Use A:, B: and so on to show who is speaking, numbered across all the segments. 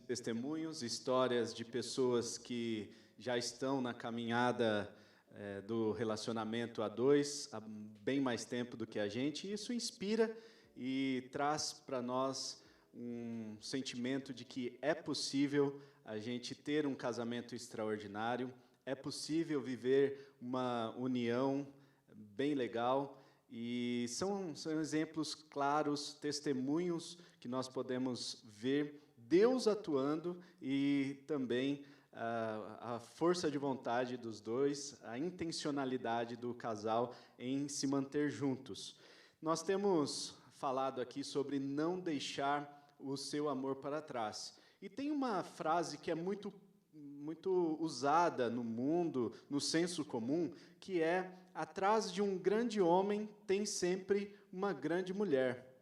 A: Testemunhos, histórias de pessoas que já estão na caminhada do relacionamento a dois há bem mais tempo do que a gente. Isso inspira e traz para nós um sentimento de que é possível a gente ter um casamento extraordinário, é possível viver uma união bem legal, e são exemplos claros, testemunhos que nós podemos ver Deus atuando e também a força de vontade dos dois, a intencionalidade do casal em se manter juntos. Nós temos falado aqui sobre não deixar o seu amor para trás. E tem uma frase que é muito usada no mundo, no senso comum, que é: atrás de um grande homem tem sempre uma grande mulher.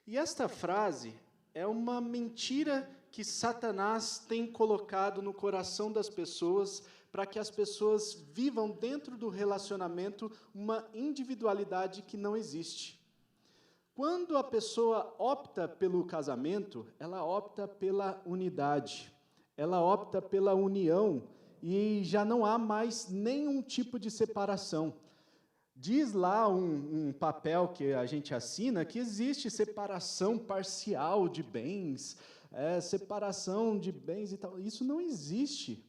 A: E esta frase é uma mentira que Satanás tem colocado no coração das pessoas para que as pessoas vivam dentro do relacionamento uma individualidade que não existe. Quando a pessoa opta pelo casamento, ela opta pela unidade, ela opta pela união e já não há mais nenhum tipo de separação. Diz lá um papel que a gente assina que existe separação parcial de bens, separação de bens e tal. Isso não existe.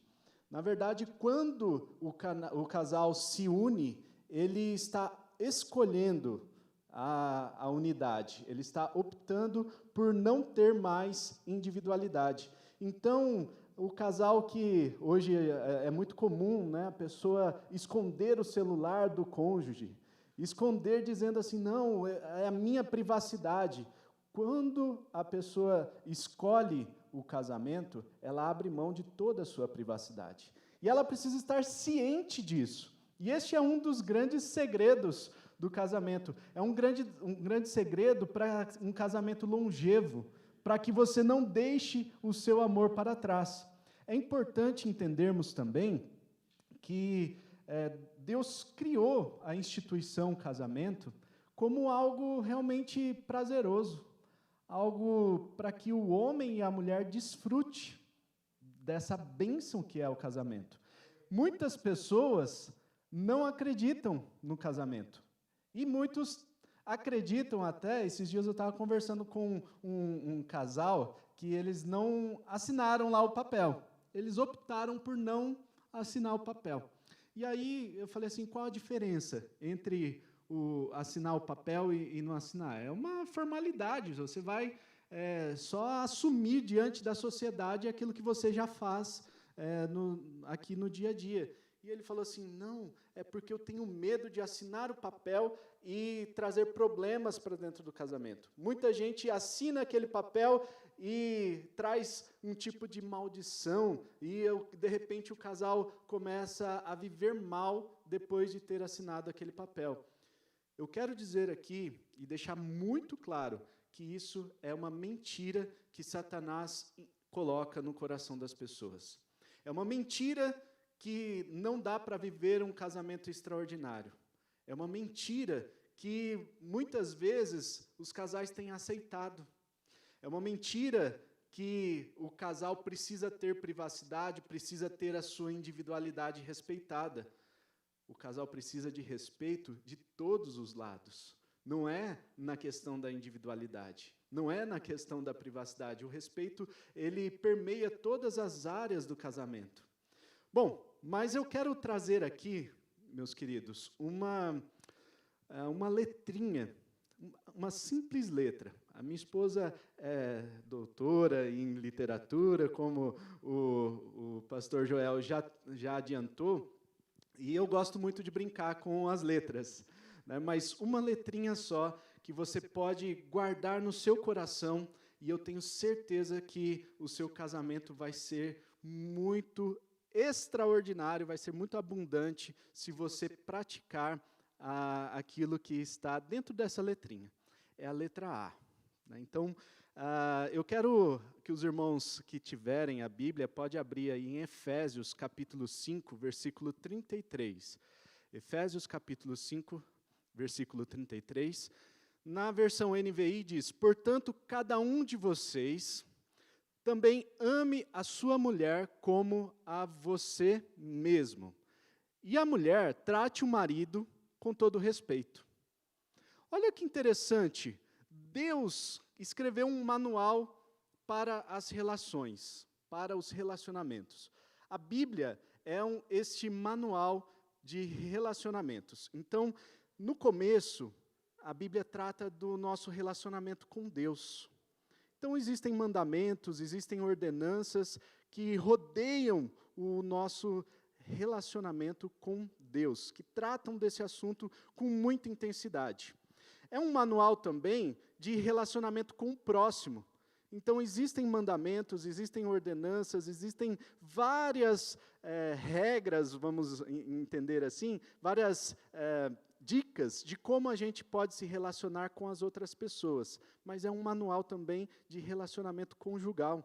A: Na verdade, quando o casal se une, ele está escolhendo a unidade, ele está optando por não ter mais individualidade. Então, o casal que hoje é muito comum, né, a pessoa esconder o celular do cônjuge, esconder dizendo assim, não, é a minha privacidade. Quando a pessoa escolhe o casamento, ela abre mão de toda a sua privacidade. E ela precisa estar ciente disso. E este é um dos grandes segredos do casamento. É um grande segredo para um casamento longevo, para que você não deixe o seu amor para trás. É importante entendermos também que Deus criou a instituição casamento como algo realmente prazeroso, algo para que o homem e a mulher desfrute dessa bênção que é o casamento. Muitas pessoas não acreditam no casamento, e muitos acreditam até. Esses dias eu estava conversando com um casal que eles não assinaram lá o papel. Eles optaram por não assinar o papel. E aí eu falei assim, qual a diferença entre assinar o papel e não assinar? É uma formalidade, você vai só assumir diante da sociedade aquilo que você já faz aqui no dia a dia. E ele falou assim, não, é porque eu tenho medo de assinar o papel e trazer problemas para dentro do casamento. Muita gente assina aquele papel e traz um tipo de maldição, e de repente o casal começa a viver mal depois de ter assinado aquele papel. Eu quero dizer aqui, e deixar muito claro, que isso é uma mentira que Satanás coloca no coração das pessoas. É uma mentira que não dá para viver um casamento extraordinário. É uma mentira que, muitas vezes, os casais têm aceitado. É uma mentira que o casal precisa ter privacidade, precisa ter a sua individualidade respeitada. O casal precisa de respeito de todos os lados. Não é na questão da individualidade, não é na questão da privacidade. O respeito, ele permeia todas as áreas do casamento. Bom, mas eu quero trazer aqui, meus queridos, uma letrinha, uma simples letra. A minha esposa é doutora em literatura, como o pastor Joel já adiantou, e eu gosto muito de brincar com as letras, né? Mas uma letrinha só que você pode guardar no seu coração, e eu tenho certeza que o seu casamento vai ser muito extraordinário, vai ser muito abundante se você praticar aquilo que está dentro dessa letrinha. É a letra A. Né? Então, eu quero que os irmãos que tiverem a Bíblia, pode abrir aí em Efésios, capítulo 5, versículo 33. Efésios, capítulo 5, versículo 33. Na versão NVI diz: portanto, cada um de vocês também ame a sua mulher como a você mesmo. E a mulher trate o marido com todo respeito. Olha que interessante, Deus escreveu um manual para as relações, para os relacionamentos. A Bíblia é este manual de relacionamentos. Então, no começo, a Bíblia trata do nosso relacionamento com Deus. Então, existem mandamentos, existem ordenanças que rodeiam o nosso relacionamento com Deus, que tratam desse assunto com muita intensidade. É um manual também de relacionamento com o próximo. Então, existem mandamentos, existem ordenanças, existem várias regras, vamos entender assim, várias dicas de como a gente pode se relacionar com as outras pessoas. Mas é um manual também de relacionamento conjugal.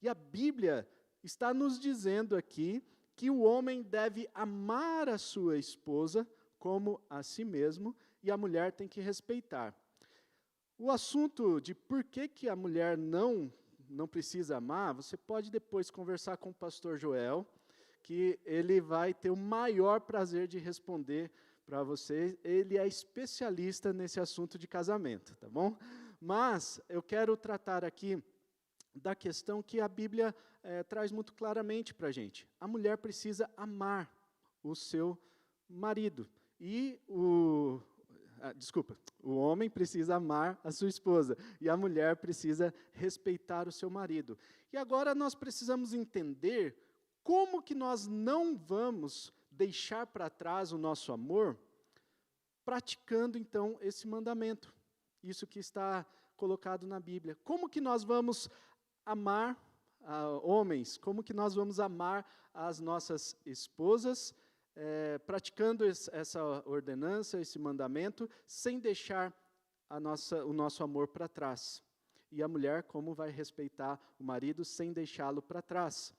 A: E a Bíblia está nos dizendo aqui que o homem deve amar a sua esposa como a si mesmo, e a mulher tem que respeitar. O assunto de por que a mulher não precisa amar, você pode depois conversar com o pastor Joel, que ele vai ter o maior prazer de responder para você. Ele é especialista nesse assunto de casamento, tá bom? Mas eu quero tratar aqui da questão que a Bíblia traz muito claramente para a gente. A mulher precisa amar o seu marido. E o homem precisa amar a sua esposa, e a mulher precisa respeitar o seu marido. E agora nós precisamos entender como que nós não vamos deixar para trás o nosso amor, praticando então esse mandamento, isso que está colocado na Bíblia. Como que nós vamos amar homens, como que nós vamos amar as nossas esposas, praticando essa ordenança, esse mandamento, sem deixar o nosso amor para trás. E a mulher, como vai respeitar o marido sem deixá-lo para trás.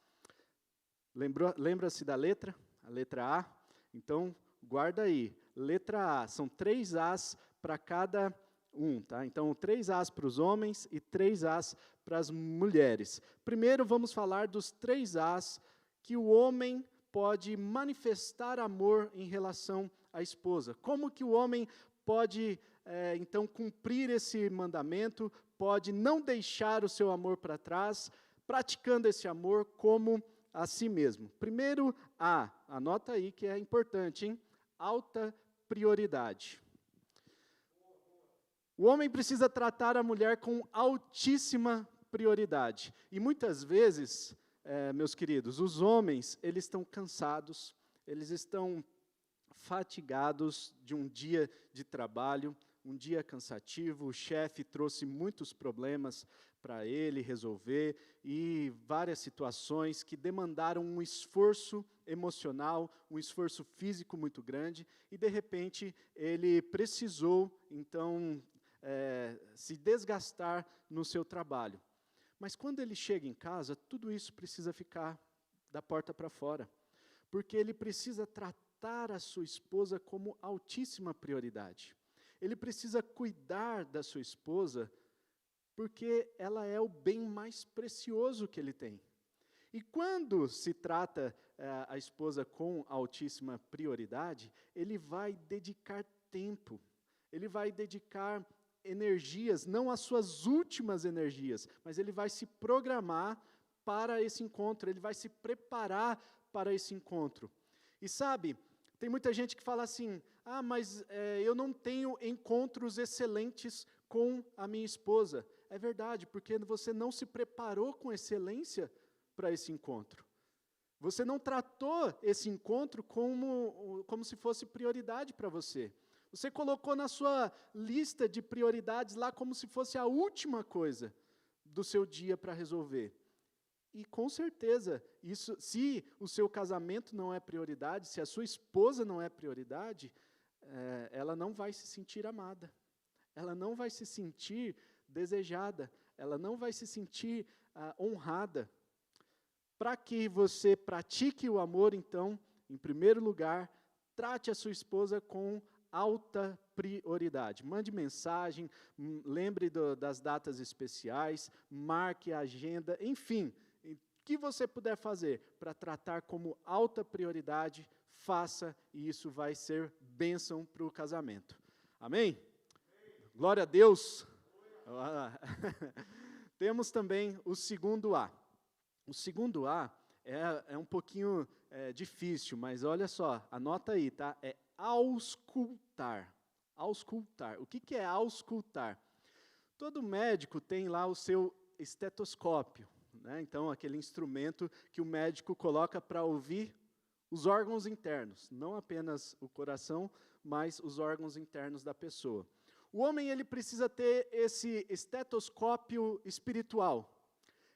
A: Lembra-se da letra? A letra A? Então, guarda aí. Letra A. São 3 As para cada um, tá? Então, 3 As para os homens e 3 As para as mulheres. Primeiro, vamos falar dos 3 As que o homem pode manifestar amor em relação à esposa. Como que o homem pode, então, cumprir esse mandamento, pode não deixar o seu amor para trás, praticando esse amor como a si mesmo. Primeiro, anota aí que é importante, hein? Alta prioridade. O homem precisa tratar a mulher com altíssima prioridade. E muitas vezes, meus queridos, os homens, eles estão cansados, eles estão fatigados de um dia de trabalho, um dia cansativo, o chefe trouxe muitos problemas para ele resolver e várias situações que demandaram um esforço emocional, um esforço físico muito grande, e de repente ele precisou, então, se desgastar no seu trabalho. Mas quando ele chega em casa, tudo isso precisa ficar da porta para fora, porque ele precisa tratar a sua esposa como altíssima prioridade. Ele precisa cuidar da sua esposa, porque ela é o bem mais precioso que ele tem. E quando se trata a esposa com altíssima prioridade, ele vai dedicar tempo, ele vai dedicar energias, não as suas últimas energias, mas ele vai se programar para esse encontro, ele vai se preparar para esse encontro. E sabe, tem muita gente que fala assim, mas eu não tenho encontros excelentes com a minha esposa. É verdade, porque você não se preparou com excelência para esse encontro. Você não tratou esse encontro como se fosse prioridade para você. Você colocou na sua lista de prioridades lá como se fosse a última coisa do seu dia para resolver. E com certeza, se o seu casamento não é prioridade, se a sua esposa não é prioridade, ela não vai se sentir amada. Ela não vai se sentir desejada. Ela não vai se sentir honrada. Para que você pratique o amor, então, em primeiro lugar, trate a sua esposa com alta prioridade. Mande mensagem, lembre das datas especiais, marque a agenda, enfim, o que você puder fazer para tratar como alta prioridade, faça, e isso vai ser bênção para o casamento. Amém? Glória a Deus! Temos também o segundo A. O segundo A é um pouquinho difícil, mas olha só, anota aí, tá? É auscultar. Auscultar. O que é auscultar? Todo médico tem lá o seu estetoscópio, né? Então, aquele instrumento que o médico coloca para ouvir os órgãos internos, não apenas o coração, mas os órgãos internos da pessoa. O homem, ele precisa ter esse estetoscópio espiritual.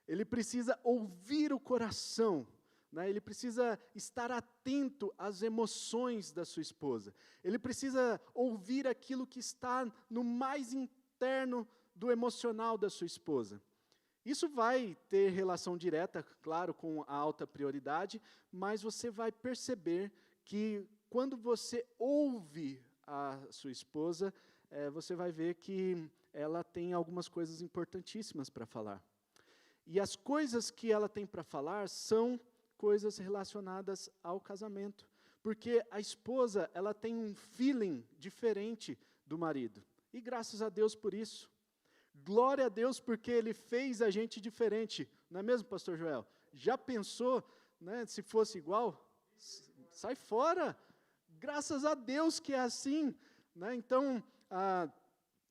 A: Ele precisa ouvir o coração, né? Ele precisa estar atento às emoções da sua esposa. Ele precisa ouvir aquilo que está no mais interno do emocional da sua esposa. Isso vai ter relação direta, claro, com a alta prioridade, mas você vai perceber que quando você ouve a sua esposa, você vai ver que ela tem algumas coisas importantíssimas para falar. E as coisas que ela tem para falar são coisas relacionadas ao casamento. Porque a esposa, ela tem um feeling diferente do marido. E graças a Deus por isso. Glória a Deus porque Ele fez a gente diferente. Não é mesmo, pastor Joel? Já pensou, né, se fosse igual? Sai fora! Graças a Deus que é assim. Né? Então,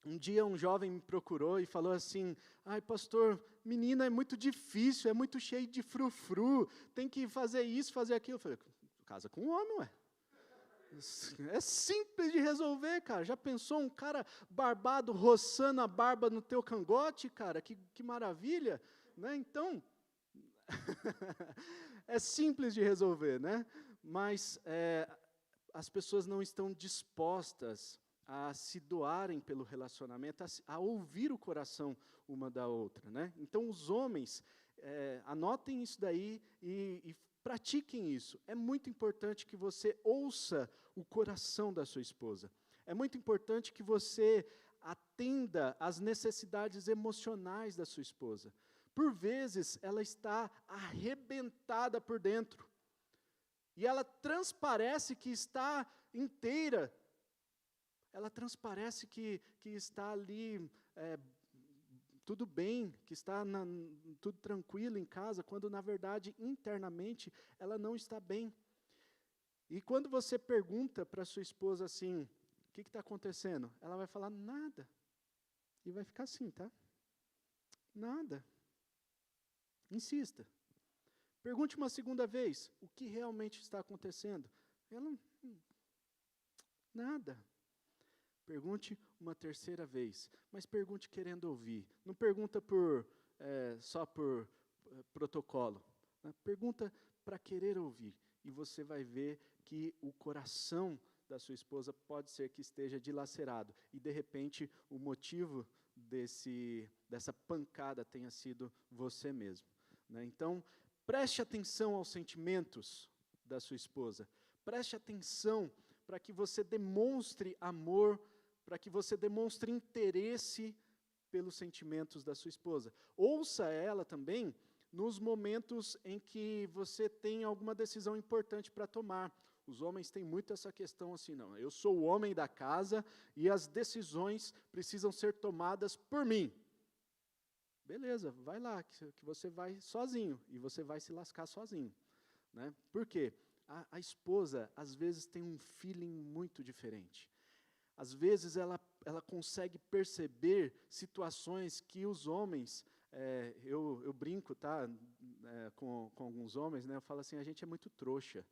A: um dia um jovem me procurou e falou assim, ai pastor, menina é muito difícil, é muito cheio de frufru, tem que fazer isso, fazer aquilo. Eu falei, casa com um homem, ué. É simples de resolver, cara. Já pensou um cara barbado roçando a barba no teu cangote, cara? Que maravilha, né? Então, é simples de resolver, né? Mas as pessoas não estão dispostas a se doarem pelo relacionamento, a ouvir o coração uma da outra, né? Então, os homens, anotem isso daí e pratiquem isso. É muito importante que você ouça o coração da sua esposa. É muito importante que você atenda às necessidades emocionais da sua esposa. Por vezes, ela está arrebentada por dentro. E ela transparece que está inteira. Ela transparece que está ali tudo bem, que está tudo tranquilo em casa, quando na verdade, internamente, ela não está bem. E quando você pergunta para sua esposa assim, o que está acontecendo? Ela vai falar, nada. E vai ficar assim, tá? Nada. Insista. Pergunte uma segunda vez, o que realmente está acontecendo? Ela, nada. Pergunte uma terceira vez, mas pergunte querendo ouvir. Não pergunta só por protocolo. Né? Pergunta para querer ouvir. E você vai ver que o coração da sua esposa pode ser que esteja dilacerado. E, de repente, o motivo dessa pancada tenha sido você mesmo. Né? Então, preste atenção aos sentimentos da sua esposa. Preste atenção para que você demonstre amor, para que você demonstre interesse pelos sentimentos da sua esposa. Ouça ela também nos momentos em que você tem alguma decisão importante para tomar. Os homens têm muito essa questão assim, não, eu sou o homem da casa e as decisões precisam ser tomadas por mim. Beleza, vai lá, que você vai sozinho, e você vai se lascar sozinho. Né? Por quê? A esposa, às vezes, tem um feeling muito diferente. Às vezes, ela consegue perceber situações que os homens, eu brinco, tá, com alguns homens, né, eu falo assim, a gente é muito trouxa.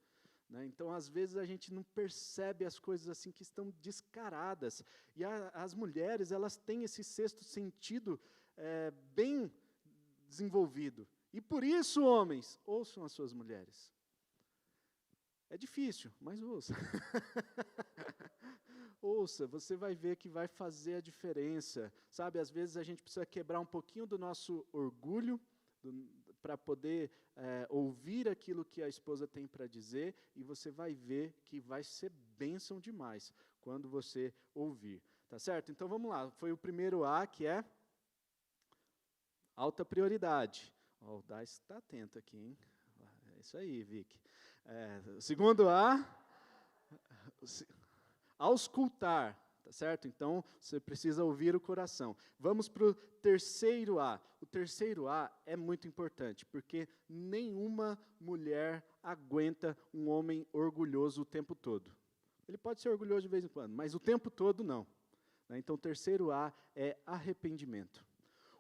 A: Né? Então, às vezes, a gente não percebe as coisas assim que estão descaradas. E as mulheres, elas têm esse sexto sentido bem desenvolvido. E por isso, homens, ouçam as suas mulheres. É difícil, mas ouça. Ouça, você vai ver que vai fazer a diferença. Sabe, às vezes a gente precisa quebrar um pouquinho do nosso orgulho para poder ouvir aquilo que a esposa tem para dizer, e você vai ver que vai ser bênção demais quando você ouvir. Tá certo? Então vamos lá. Foi o primeiro A, que é alta prioridade. O Dais está atento aqui, hein? É isso aí, Vic. O segundo A, auscultar. Tá certo? Então, você precisa ouvir o coração. Vamos para o terceiro A. O terceiro A é muito importante, porque nenhuma mulher aguenta um homem orgulhoso o tempo todo. Ele pode ser orgulhoso de vez em quando, mas o tempo todo não. Então, o terceiro A é arrependimento.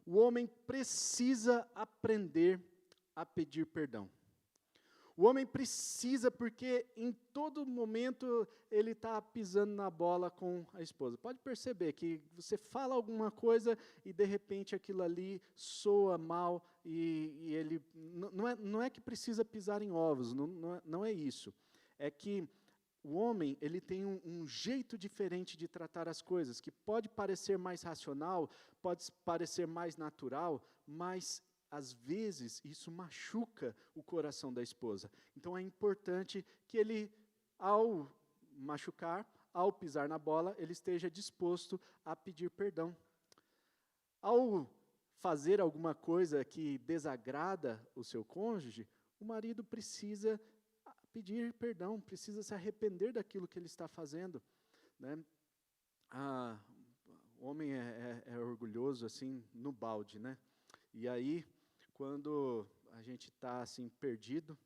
A: O homem precisa aprender a pedir perdão. O homem precisa, porque em todo momento ele está pisando na bola com a esposa. Pode perceber que você fala alguma coisa e de repente aquilo ali soa mal e ele não é que precisa pisar em ovos, não é isso. É que o homem ele tem um jeito diferente de tratar as coisas, que pode parecer mais racional, pode parecer mais natural, mas às vezes, isso machuca o coração da esposa. Então, é importante que ele, ao machucar, ao pisar na bola, ele esteja disposto a pedir perdão. Ao fazer alguma coisa que desagrada o seu cônjuge, o marido precisa pedir perdão, precisa se arrepender daquilo que ele está fazendo. Né? O homem é orgulhoso, assim, no balde, né? E aí, quando a gente está assim, perdido,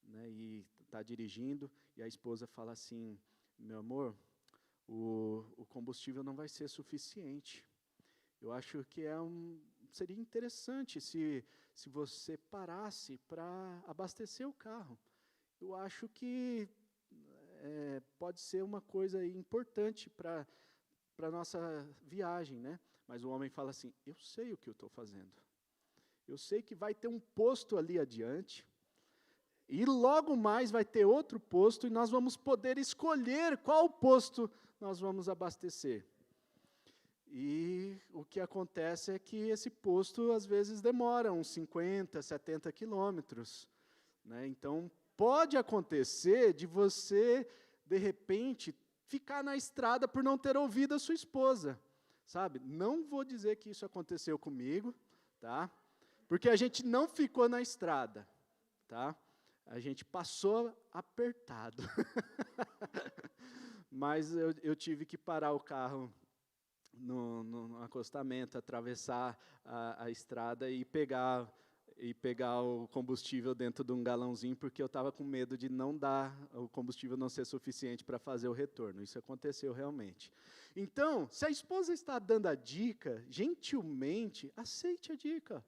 A: né, e está dirigindo, e a esposa fala assim, meu amor, o combustível não vai ser suficiente. Eu acho que seria interessante se você parasse para abastecer o carro. Eu acho que pode ser uma coisa importante para a nossa viagem, né? Mas o homem fala assim, eu sei o que eu estou fazendo. Eu sei que vai ter um posto ali adiante, e logo mais vai ter outro posto, e nós vamos poder escolher qual posto nós vamos abastecer. E o que acontece é que esse posto, às vezes, demora uns 50, 70 quilômetros. Né? Então, pode acontecer de você, de repente, ficar na estrada por não ter ouvido a sua esposa. Sabe? Não vou dizer que isso aconteceu comigo, tá? Porque a gente não ficou na estrada, tá? A gente passou apertado. Mas eu tive que parar o carro no acostamento, atravessar a estrada e pegar o combustível dentro de um galãozinho, porque eu estava com medo de o combustível não ser suficiente para fazer o retorno. Isso aconteceu realmente. Então, se a esposa está dando a dica, gentilmente, aceite a dica.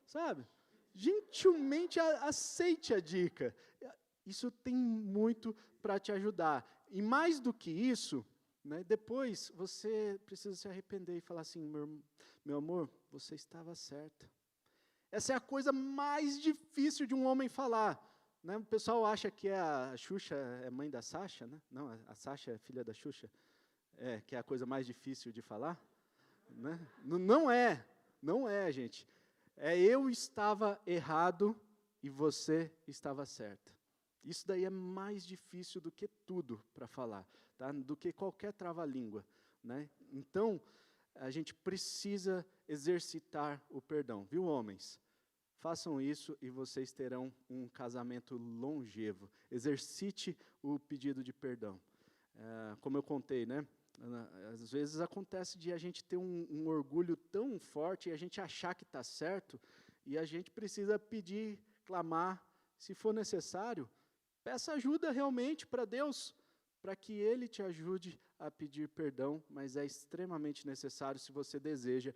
A: Sabe? Gentilmente aceite a dica. Isso tem muito para te ajudar. E mais do que isso, né, depois você precisa se arrepender e falar assim, meu amor, você estava certa. Essa é a coisa mais difícil de um homem falar. Né? O pessoal acha que a Xuxa é mãe da Sasha, né? Não, a Sasha é filha da Xuxa. Que é a coisa mais difícil de falar. Né? Não é, gente. Eu estava errado e você estava certa. Isso daí é mais difícil do que tudo para falar, tá? Do que qualquer trava-língua. Né? Então, a gente precisa exercitar o perdão. Viu, homens? Façam isso e vocês terão um casamento longevo. Exercite o pedido de perdão. Como eu contei, né? Às vezes acontece de a gente ter um orgulho tão forte e a gente achar que está certo, e a gente precisa pedir, clamar, se for necessário, peça ajuda realmente para Deus, para que Ele te ajude a pedir perdão, mas é extremamente necessário se você deseja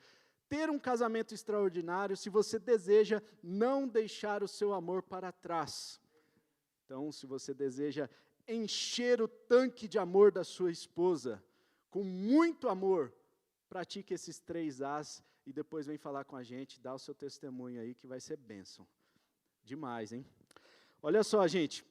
A: ter um casamento extraordinário, se você deseja não deixar o seu amor para trás. Então, se você deseja encher o tanque de amor da sua esposa, com muito amor, pratique esses 3 As e depois vem falar com a gente, dá o seu testemunho aí que vai ser bênção. Demais, hein? Olha só, gente,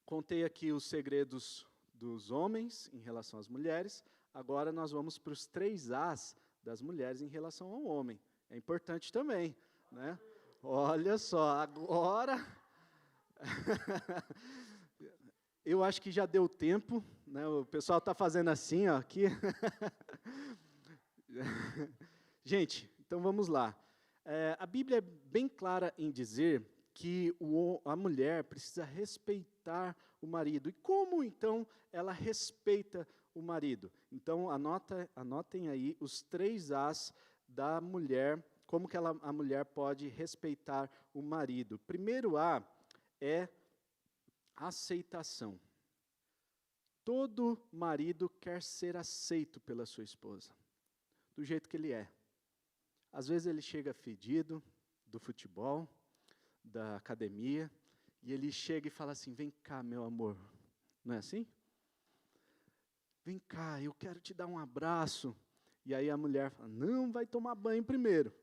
A: contei aqui os segredos dos homens em relação às mulheres, agora nós vamos para os 3 As das mulheres em relação ao homem. É importante também, né? Olha só, agora... Eu acho que já deu tempo, né? O pessoal está fazendo assim, ó, aqui. Gente, então vamos lá. A Bíblia é bem clara em dizer que a mulher precisa respeitar o marido. E como, então, ela respeita o marido? Então, anotem aí os 3 As da mulher, como que a mulher pode respeitar o marido. Primeiro A é aceitação. Todo marido quer ser aceito pela sua esposa, do jeito que ele é. Às vezes ele chega fedido do futebol, da academia, e ele chega e fala assim: vem cá, meu amor. Não é assim? Vem cá, eu quero te dar um abraço. E aí a mulher fala: não, vai tomar banho primeiro.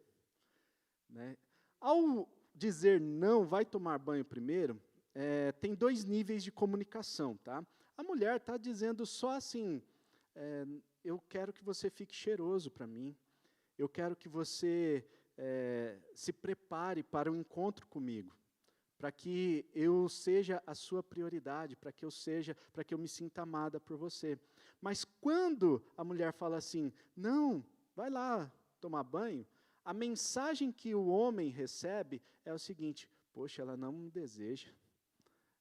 A: Né? Ao dizer não, vai tomar banho primeiro, tem 2 níveis de comunicação, tá? A mulher está dizendo só assim: eu quero que você fique cheiroso para mim, eu quero que você se prepare para o encontro comigo, para que eu seja a sua prioridade, para que eu me sinta amada por você. Mas quando a mulher fala assim: não, vai lá tomar banho, a mensagem que o homem recebe é o seguinte: poxa, ela não me deseja,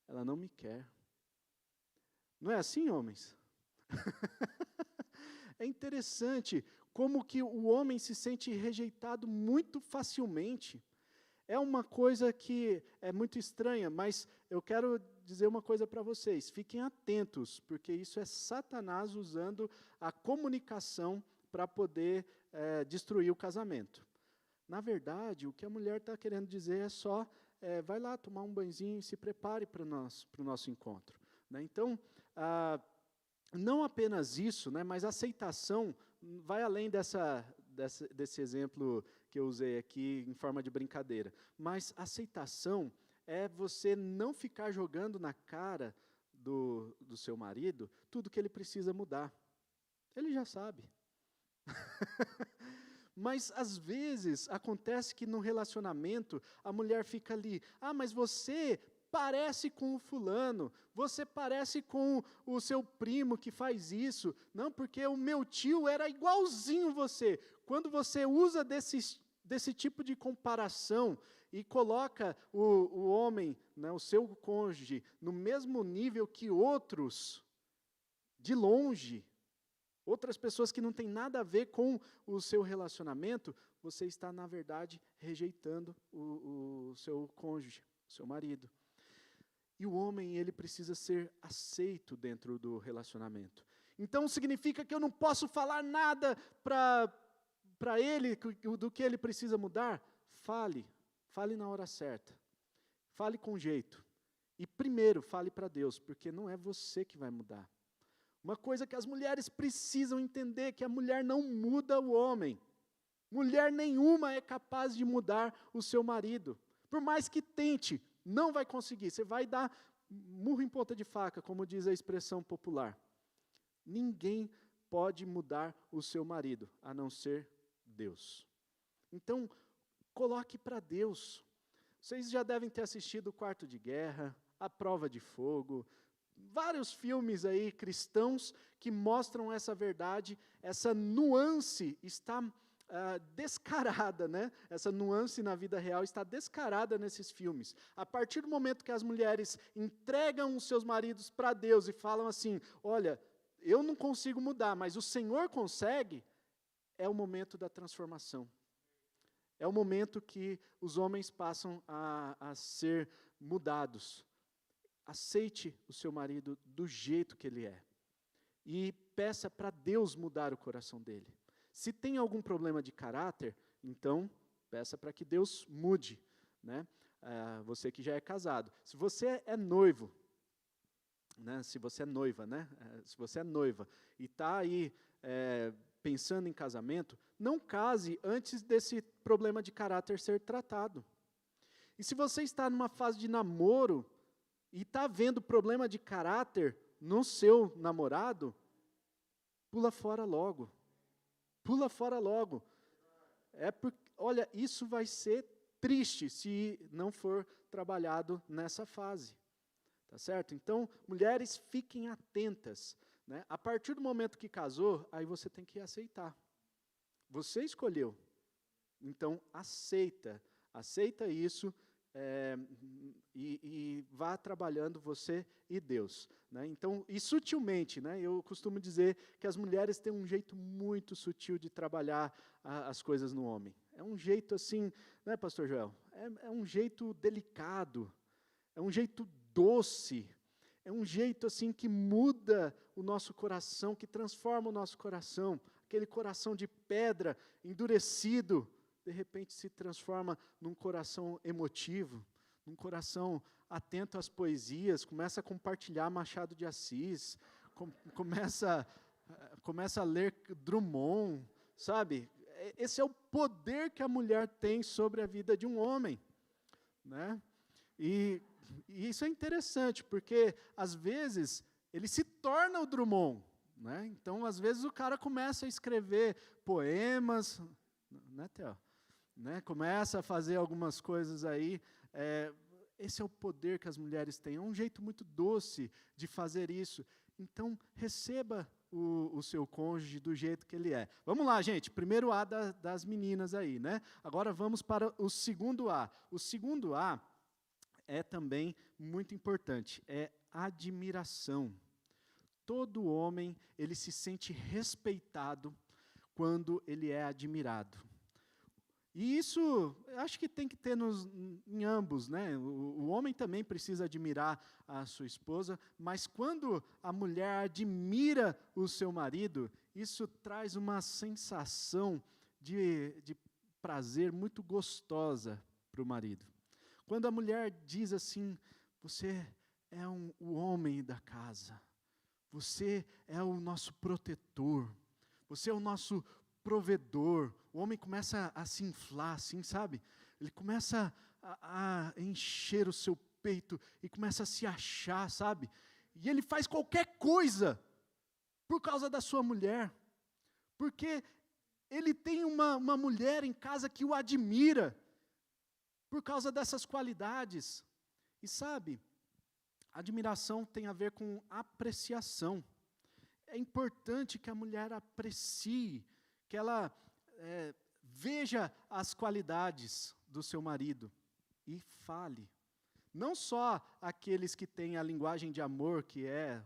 A: ela não me quer. Não é assim, homens? É interessante como que o homem se sente rejeitado muito facilmente. É uma coisa que é muito estranha, mas eu quero dizer uma coisa para vocês. Fiquem atentos, porque isso é Satanás usando a comunicação para poder destruir o casamento. Na verdade, o que a mulher está querendo dizer é só: vai lá tomar um banhozinho e se prepare para o nosso encontro. Né? Então, não apenas isso, né, mas a aceitação vai além desse exemplo que eu usei aqui em forma de brincadeira. Mas aceitação é você não ficar jogando na cara do seu marido tudo que ele precisa mudar. Ele já sabe. Mas, às vezes, acontece que no relacionamento, a mulher fica ali: ah, mas você parece com o fulano, você parece com o seu primo que faz isso. Não, porque o meu tio era igualzinho você. Quando você usa desse tipo de comparação e coloca o homem, né, o seu cônjuge, no mesmo nível que outros, de longe, outras pessoas que não têm nada a ver com o seu relacionamento, você está, na verdade, rejeitando o seu cônjuge, o seu marido. E o homem, ele precisa ser aceito dentro do relacionamento. Então, significa que eu não posso falar nada para ele do que ele precisa mudar? Fale na hora certa. Fale com jeito. E primeiro, fale para Deus, porque não é você que vai mudar. Uma coisa que as mulheres precisam entender, que a mulher não muda o homem. Mulher nenhuma é capaz de mudar o seu marido. Por mais que tente, não vai conseguir. Você vai dar murro em ponta de faca, como diz a expressão popular. Ninguém pode mudar o seu marido, a não ser Deus. Então, coloque para Deus. Vocês já devem ter assistido o Quarto de Guerra, A Prova de Fogo, vários filmes aí cristãos que mostram essa verdade, essa nuance está descarada, né? Essa nuance na vida real está descarada nesses filmes. A partir do momento que as mulheres entregam os seus maridos para Deus e falam assim: olha, eu não consigo mudar, mas o Senhor consegue, é o momento da transformação. É o momento que os homens passam a ser mudados. Aceite o seu marido do jeito que ele é. E peça para Deus mudar o coração dele. Se tem algum problema de caráter, então peça para que Deus mude. Né? Você que já é casado. Se você é noivo, né? Se você é noiva, né? Se você é noiva e está aí pensando em casamento, não case antes desse problema de caráter ser tratado. E se você está numa fase de namoro e está vendo problema de caráter no seu namorado, pula fora logo. Pula fora logo. Olha, isso vai ser triste se não for trabalhado nessa fase. Tá certo? Então, mulheres, fiquem atentas. né? A partir do momento que casou, aí você tem que aceitar. Você escolheu. Então, aceita isso, e vá trabalhando você e Deus, né? Então, e sutilmente, né? Eu costumo dizer que as mulheres têm um jeito muito sutil de trabalhar as coisas no homem. É um jeito assim, né, pastor Joel? É um jeito delicado, é um jeito doce, é um jeito assim que muda o nosso coração, que transforma o nosso coração. Aquele coração de pedra, endurecido, de repente se transforma num coração emotivo, num coração atento às poesias, começa a compartilhar Machado de Assis, começa a ler Drummond, sabe? Esse é o poder que a mulher tem sobre a vida de um homem, né? E isso é interessante, porque às vezes ele se torna o Drummond, né? Então, às vezes o cara começa a escrever poemas, né, Theo? Né? Começa a fazer algumas coisas aí. Esse é o poder que as mulheres têm. É um jeito muito doce de fazer isso. Então, receba o seu cônjuge do jeito que ele é. Vamos lá, gente. Primeiro A das meninas aí, né? Agora vamos para o segundo A. O segundo A é também muito importante. É admiração. Todo homem, ele se sente respeitado quando ele é admirado. E isso, acho que tem que ter em ambos, né? O homem também precisa admirar a sua esposa, mas quando a mulher admira o seu marido, isso traz uma sensação de prazer muito gostosa para o marido. Quando a mulher diz assim, você é o homem da casa, você é o nosso protetor, você é o nosso provedor. O homem começa a se inflar, assim, sabe? Ele começa a encher o seu peito e começa a se achar, sabe? E ele faz qualquer coisa por causa da sua mulher, porque ele tem uma mulher em casa que o admira por causa dessas qualidades. E sabe, admiração tem a ver com apreciação. É importante que a mulher aprecie, que ela veja as qualidades do seu marido e fale. Não só aqueles que têm a linguagem de amor, que é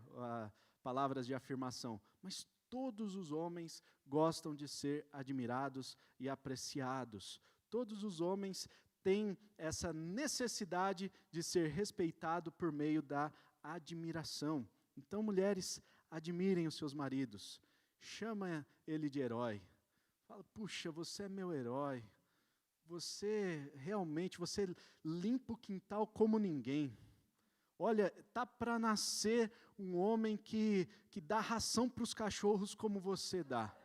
A: palavras de afirmação, mas todos os homens gostam de ser admirados e apreciados. Todos os homens têm essa necessidade de ser respeitado por meio da admiração. Então, mulheres, admirem os seus maridos. Chama ele de herói. Fala, puxa, você é meu herói. Você limpa o quintal como ninguém. Olha, tá para nascer um homem que dá ração para os cachorros como você dá.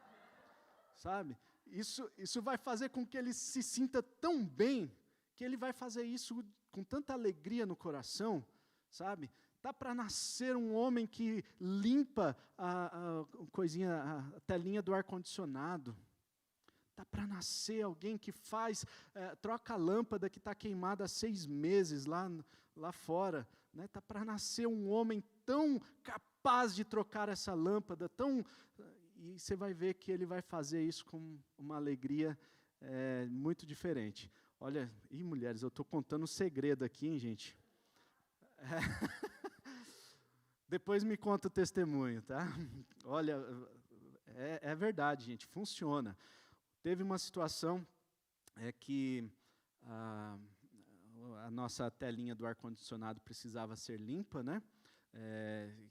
A: Sabe? Isso vai fazer com que ele se sinta tão bem, que ele vai fazer isso com tanta alegria no coração, sabe? Tá para nascer um homem que limpa a telinha do ar-condicionado. Está para nascer alguém que troca a lâmpada que está queimada há 6 meses lá fora. Está para nascer um homem tão capaz de trocar essa lâmpada, e você vai ver que ele vai fazer isso com uma alegria muito diferente. Olha, mulheres, eu estou contando um segredo aqui, hein, gente? Depois me conta o testemunho, tá? Olha, é verdade, gente, funciona. Teve uma situação que a nossa telinha do ar-condicionado precisava ser limpa, né?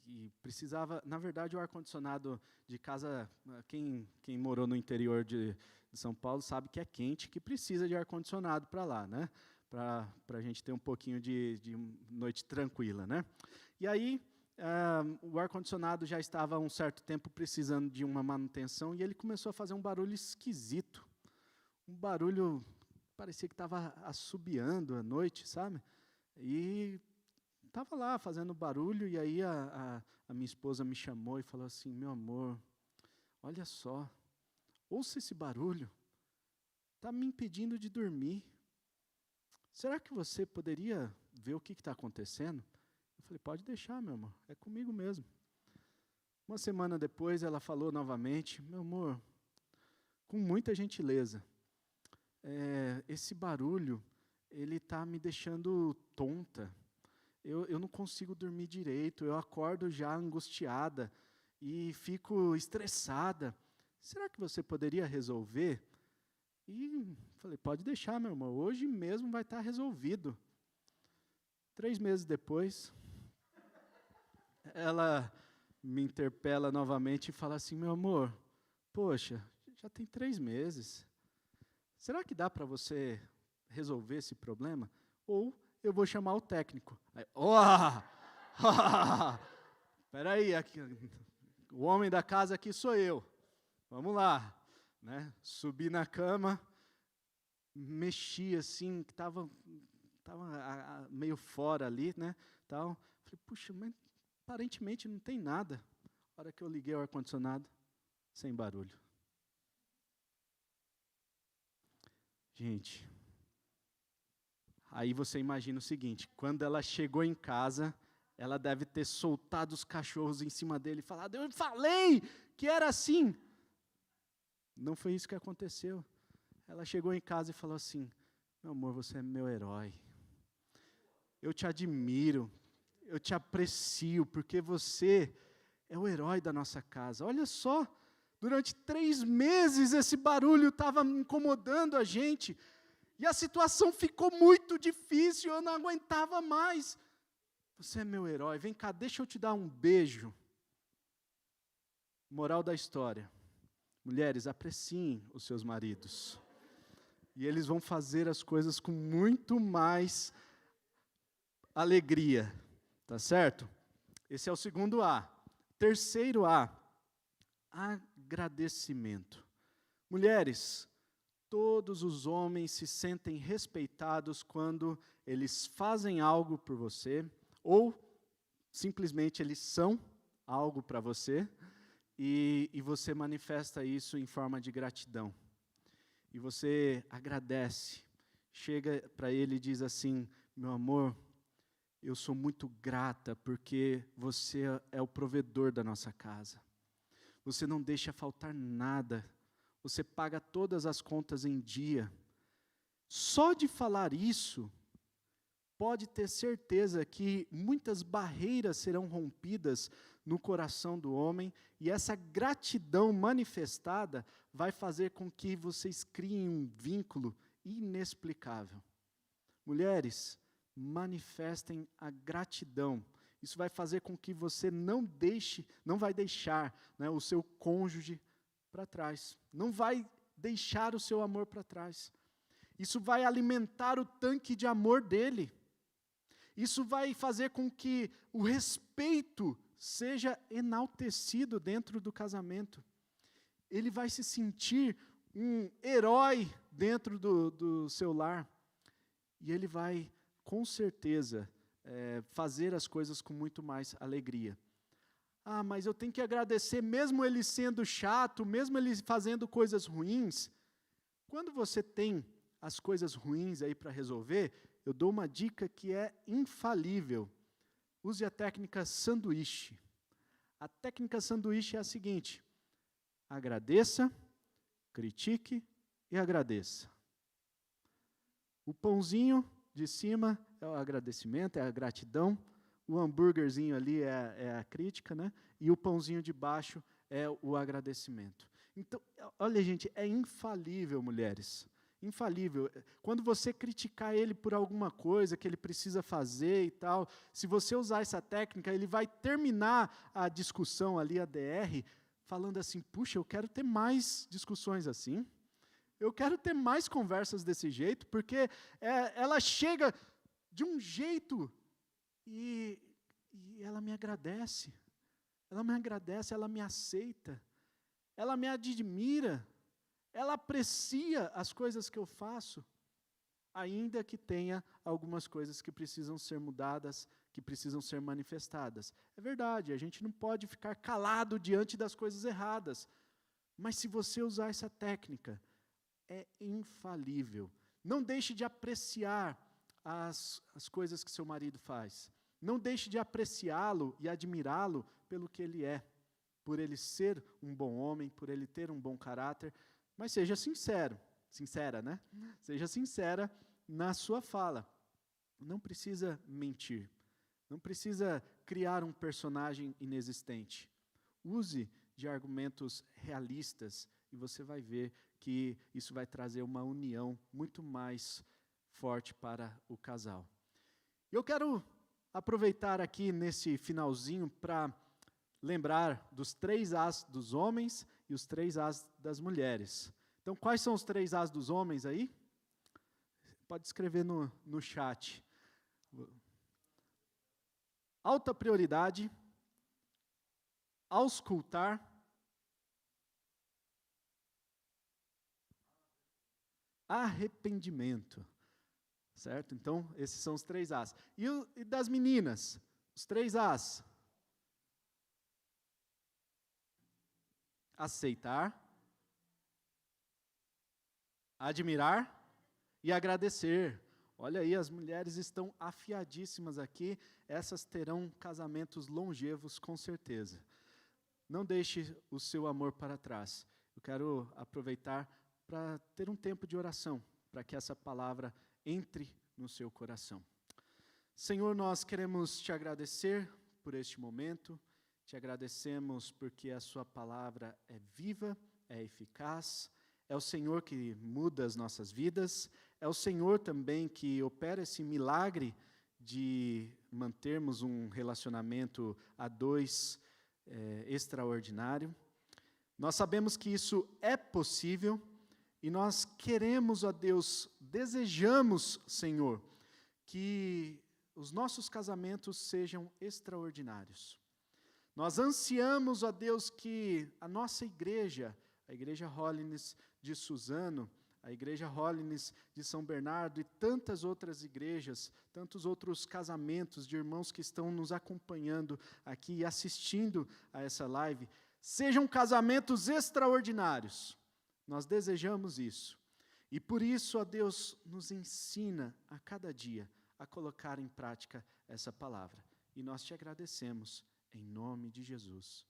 A: E precisava, na verdade, o ar-condicionado de casa, quem morou no interior de São Paulo sabe que é quente, que precisa de ar-condicionado para lá, né? Para a gente ter um pouquinho de noite tranquila, né? E aí, o ar-condicionado já estava há um certo tempo precisando de uma manutenção e ele começou a fazer um barulho esquisito. Um barulho, parecia que estava assobiando à noite, sabe? E estava lá fazendo barulho, e aí a minha esposa me chamou e falou assim, meu amor, olha só, ouça esse barulho, está me impedindo de dormir. Será que você poderia ver o que está acontecendo? Eu falei, pode deixar, meu amor, é comigo mesmo. Uma semana depois, ela falou novamente: meu amor, com muita gentileza, esse barulho, ele está me deixando tonta. Eu não consigo dormir direito, eu acordo já angustiada e fico estressada. Será que você poderia resolver? E falei: pode deixar, meu irmão, hoje mesmo vai estar resolvido. 3 meses depois, ela me interpela novamente e fala assim: meu amor, poxa, já tem 3 meses. Será que dá para você resolver esse problema? Ou eu vou chamar o técnico. Aí, espera aí, o homem da casa aqui sou eu. Vamos lá. Né? Subi na cama, mexi assim, que estava meio fora ali, né? Tal. Falei: puxa, mas aparentemente não tem nada. A hora que eu liguei o ar-condicionado, sem barulho. Gente, aí você imagina o seguinte: quando ela chegou em casa, ela deve ter soltado os cachorros em cima dele e falado: eu falei que era assim. Não foi isso que aconteceu. Ela chegou em casa e falou assim: meu amor, você é meu herói. Eu te admiro, eu te aprecio, porque você é o herói da nossa casa. Olha só, durante 3 meses esse barulho estava incomodando a gente. E a situação ficou muito difícil, eu não aguentava mais. Você é meu herói, vem cá, deixa eu te dar um beijo. Moral da história: mulheres, apreciem os seus maridos. E eles vão fazer as coisas com muito mais alegria, tá certo? Esse é o segundo A. Terceiro A, agradecimento. Mulheres, todos os homens se sentem respeitados quando eles fazem algo por você, ou simplesmente eles são algo para você, e você manifesta isso em forma de gratidão. E você agradece, chega para ele e diz assim: meu amor, eu sou muito grata porque você é o provedor da nossa casa. Você não deixa faltar nada. Você paga todas as contas em dia. Só de falar isso, pode ter certeza que muitas barreiras serão rompidas no coração do homem, e essa gratidão manifestada vai fazer com que vocês criem um vínculo inexplicável. Mulheres, manifestem a gratidão. Isso vai fazer com que você não vai deixar, né, o seu cônjuge para trás. Não vai deixar o seu amor para trás. Isso vai alimentar o tanque de amor dele. Isso vai fazer com que o respeito seja enaltecido dentro do casamento. Ele vai se sentir um herói dentro do seu lar. E ele vai, com certeza, fazer as coisas com muito mais alegria. Ah, mas eu tenho que agradecer, mesmo ele sendo chato, mesmo ele fazendo coisas ruins. Quando você tem as coisas ruins aí para resolver, eu dou uma dica que é infalível. Use a técnica sanduíche. A técnica sanduíche é a seguinte: agradeça, critique e agradeça. O pãozinho de cima é o agradecimento, é a gratidão. O hambúrguerzinho ali é a crítica, né? E o pãozinho de baixo é o agradecimento. Então, olha, gente, é infalível, mulheres. Infalível. Quando você criticar ele por alguma coisa que ele precisa fazer e tal, se você usar essa técnica, ele vai terminar a discussão ali, a DR, falando assim: puxa, eu quero ter mais discussões assim. Eu quero ter mais conversas desse jeito, porque ela chega de um jeito e ela me agradece. Ela me agradece, ela me aceita. Ela me admira. Ela aprecia as coisas que eu faço, ainda que tenha algumas coisas que precisam ser mudadas, que precisam ser manifestadas. É verdade, a gente não pode ficar calado diante das coisas erradas. Mas se você usar essa técnica, é infalível. Não deixe de apreciar as coisas que seu marido faz. Não deixe de apreciá-lo e admirá-lo pelo que ele é. por ele ser um bom homem, por ele ter um bom caráter, mas seja sincera, né? Seja sincera na sua fala. Não precisa mentir, não precisa criar um personagem inexistente. Use de argumentos realistas e você vai ver que isso vai trazer uma união muito mais forte para o casal. Eu quero aproveitar aqui nesse finalzinho para lembrar dos 3 As dos homens e os 3 As das mulheres. Então, quais são os 3 As dos homens aí? Pode escrever no chat. Alta prioridade, auscultar, arrependimento. Certo? Então, esses são os 3 As. E das meninas? Os 3 As. Aceitar, admirar e agradecer. Olha aí, as mulheres estão afiadíssimas aqui. Essas terão casamentos longevos, com certeza. Não deixe o seu amor para trás. Eu quero aproveitar para ter um tempo de oração, para que essa palavra entre no seu coração. Senhor, nós queremos te agradecer por este momento, te agradecemos porque a sua palavra é viva, é eficaz, é o Senhor que muda as nossas vidas, é o Senhor também que opera esse milagre de mantermos um relacionamento a 2 extraordinário. Nós sabemos que isso é possível e nós queremos, ó Deus, desejamos, Senhor, que os nossos casamentos sejam extraordinários. Nós ansiamos, ó Deus, que a nossa igreja, a Igreja Holiness de Suzano, a Igreja Holiness de São Bernardo e tantas outras igrejas, tantos outros casamentos de irmãos que estão nos acompanhando aqui e assistindo a essa live, sejam casamentos extraordinários. Nós desejamos isso. E por isso, ó Deus, nos ensina a cada dia a colocar em prática essa palavra. E nós te agradecemos em nome de Jesus.